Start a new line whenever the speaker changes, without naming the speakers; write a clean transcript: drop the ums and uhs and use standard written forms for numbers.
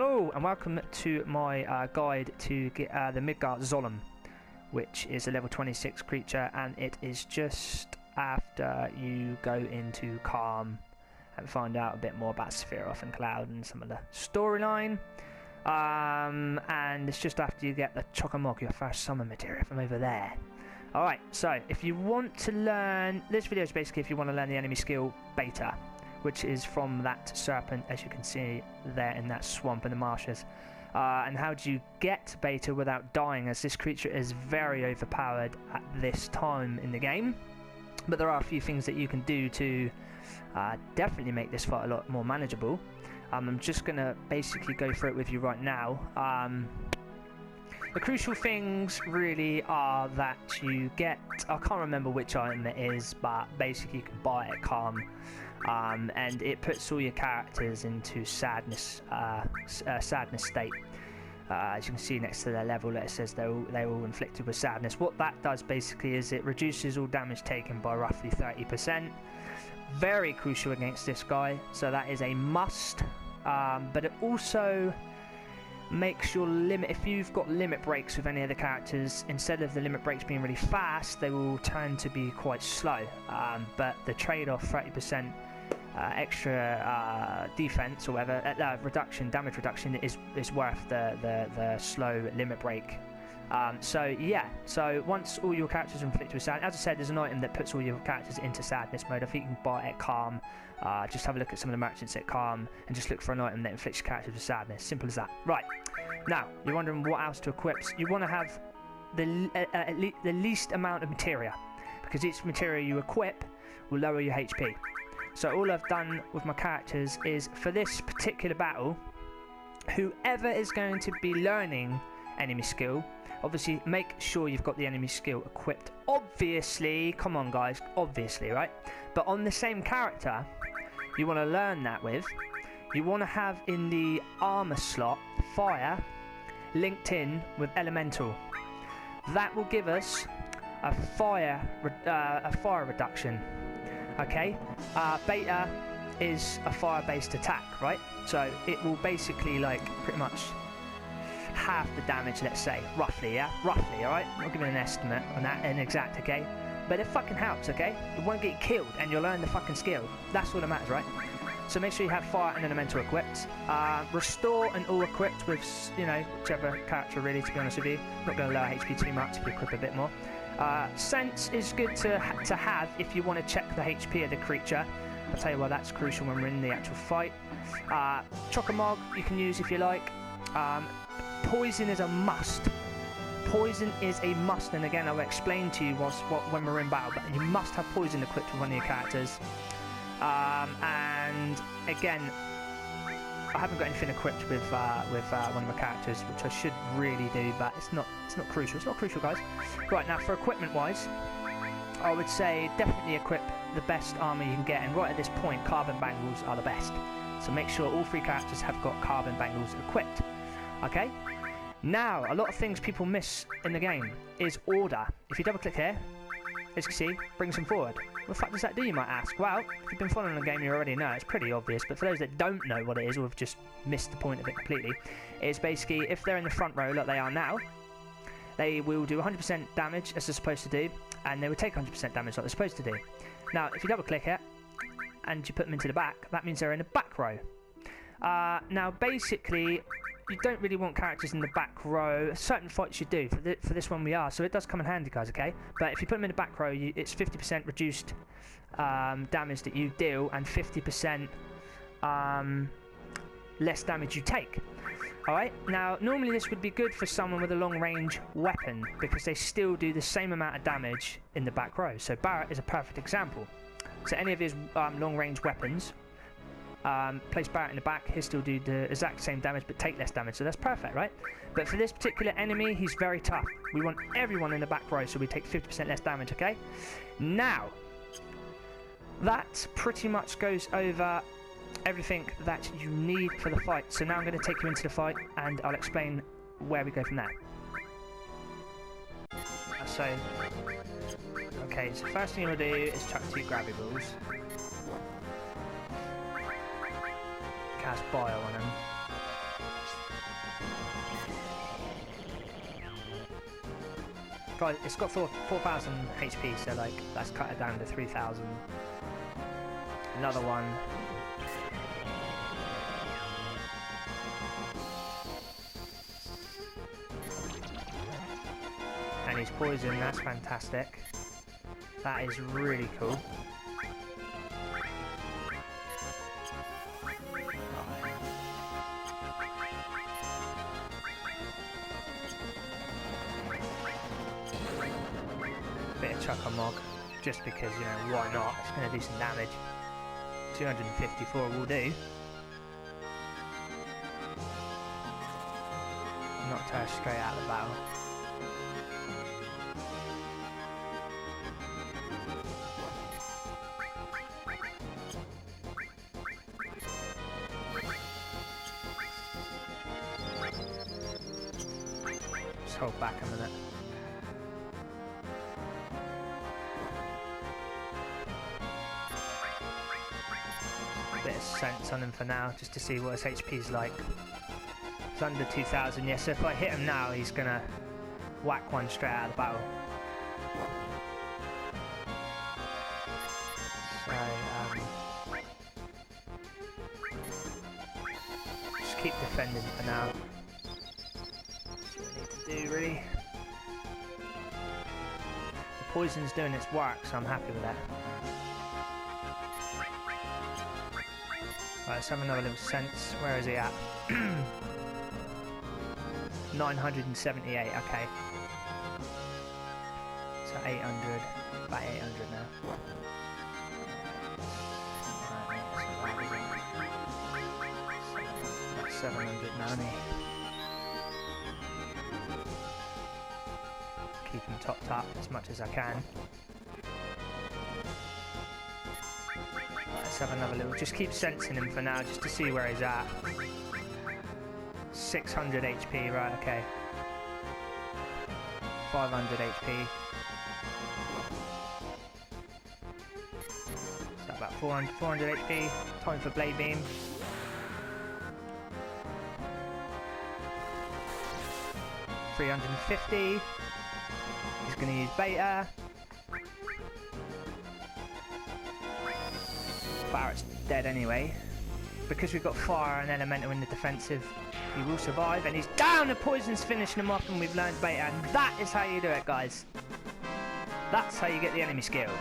Hello and welcome to my guide to get the Midgar Zolom, which is a level 26 creature, and it is just after you go into Calm and find out a bit more about SHAREfactory and Cloud and some of the storyline. And it's just after you get the Chokamog, your first summon material from over there. Alright, so if you want to learn, this video is basically if you want to learn the enemy skill Beta, which is from that Serpent, as you can see there in that swamp in the marshes. And how do you get Beta without dying, as this creature is very overpowered at this time in the game. But there are a few things that you can do to definitely make this fight a lot more manageable. I'm just going to basically go through it with you right now. The crucial things really are that you get, I can't remember which item it is, but basically you can buy it at Calm. And it puts all your characters into sadness state. As you can see next to their level, it says they're all inflicted with sadness. What that does basically is it reduces all damage taken by roughly 30%. Very crucial against this guy, so that is a must. But it also makes your limit, if you've got limit breaks with any of the characters, instead of the limit breaks being really fast, they will tend to be quite slow. But the trade-off, 30% extra defense or whatever, damage reduction is worth the slow limit break. So yeah, so once all your characters are inflicted with sadness, as I said, there's an item that puts all your characters into sadness mode. I think you can buy it at Calm. Just have a look at some of the merchants at Calm and just look for an item that inflicts your characters with sadness. Simple as that. Right, now you're wondering what else to equip. You want to have the least amount of materia, because each materia you equip will lower your HP. So all I've done with my characters is, for this particular battle, whoever is going to be learning enemy skill, obviously make sure you've got the enemy skill equipped. Obviously, come on guys, obviously, right? But on the same character you want to learn that with, you want to have in the armor slot Fire linked in with Elemental. That will give us a fire reduction. Okay, Beta is a fire-based attack, right? So it will basically, like, pretty much half the damage, let's say, roughly, yeah? Roughly, alright? I'm not giving an estimate on that, an exact, okay? But it fucking helps, okay? It won't get killed, and you'll learn the fucking skill. That's all that matters, right? So make sure you have Fire and Elemental equipped. Restore and all equipped with, you know, whichever character, really, to be honest with you. Not going to lower HP too much if you equip a bit more. Sense is good to have if you want to check the HP of the creature. I'll tell you why that's crucial when we're in the actual fight. Chokamog you can use if you like. Poison is a must. Poison is a must, and again I'll explain to you when we're in battle, but you must have poison equipped with one of your characters. And again, I haven't got anything equipped with one of my characters, which I should really do, but it's not crucial. It's not crucial, guys. Right, now for equipment wise, I would say definitely equip the best armor you can get, and right at this point, carbon bangles are the best. So make sure all three characters have got carbon bangles equipped. Okay. Now, a lot of things people miss in the game is order. If you double click here, as you can see, brings them forward. What the fuck does that do, you might ask? Well, if you've been following the game, you already know. It's pretty obvious, but for those that don't know what it is, or have just missed the point of it completely, it's basically, if they're in the front row like they are now, they will do 100% damage as they're supposed to do, and they will take 100% damage like they're supposed to do. Now, if you double click it, and you put them into the back, that means they're in the back row. Now, basically, you don't really want characters in the back row. Certain fights you do. For this one we are, so it does come in handy, guys, okay? But if you put them in the back row, it's 50% reduced damage that you deal, and 50% less damage you take. Alright, now normally this would be good for someone with a long range weapon, because they still do the same amount of damage in the back row. So Barrett is a perfect example. So any of his long range weapons, place Barrett in the back, he'll still do the exact same damage but take less damage, so that's perfect, right? But for this particular enemy, he's very tough. We want everyone in the back row, so we take 50% less damage, okay? Now, that pretty much goes over everything that you need for the fight. So now I'm going to take you into the fight, and I'll explain where we go from there. So, okay, so first thing you'll do is chuck 2 gravity balls. Cast Bio on him. it's got 4,000 HP, so like let's cut it down to 3,000. Another one. And he's poisoned, that's fantastic. That is really cool. Bit of chuck-a-mog, just because, you know, why not? It's going to do some damage. 254 will do. Knocked her straight out of the battle. Just hold back a minute. Bit of sense on him for now, just to see what his HP's like. It's under 2,000, yeah, so if I hit him now, he's gonna whack one straight out of the battle. So, just keep defending for now. That's what we need to do, really. The poison's doing its work, so I'm happy with that. Right, let's have another little sense. Where is he at? 978, okay. So 800, about 800 now. About 700 now, isn't he? Keep him topped up as much as I can. Let's have another little, just keep sensing him for now, just to see where he's at. 600 HP, right, okay. 500 HP. So about 400 HP. Time for Blade Beam. $350. He's going to use Beta. Barrett's dead anyway. Because we've got Fire and Elemental in the defensive, he will survive, and he's down. The poison's finishing him off, and we've learned Beta, and that is how you do it, guys. That's how you get the enemy skill.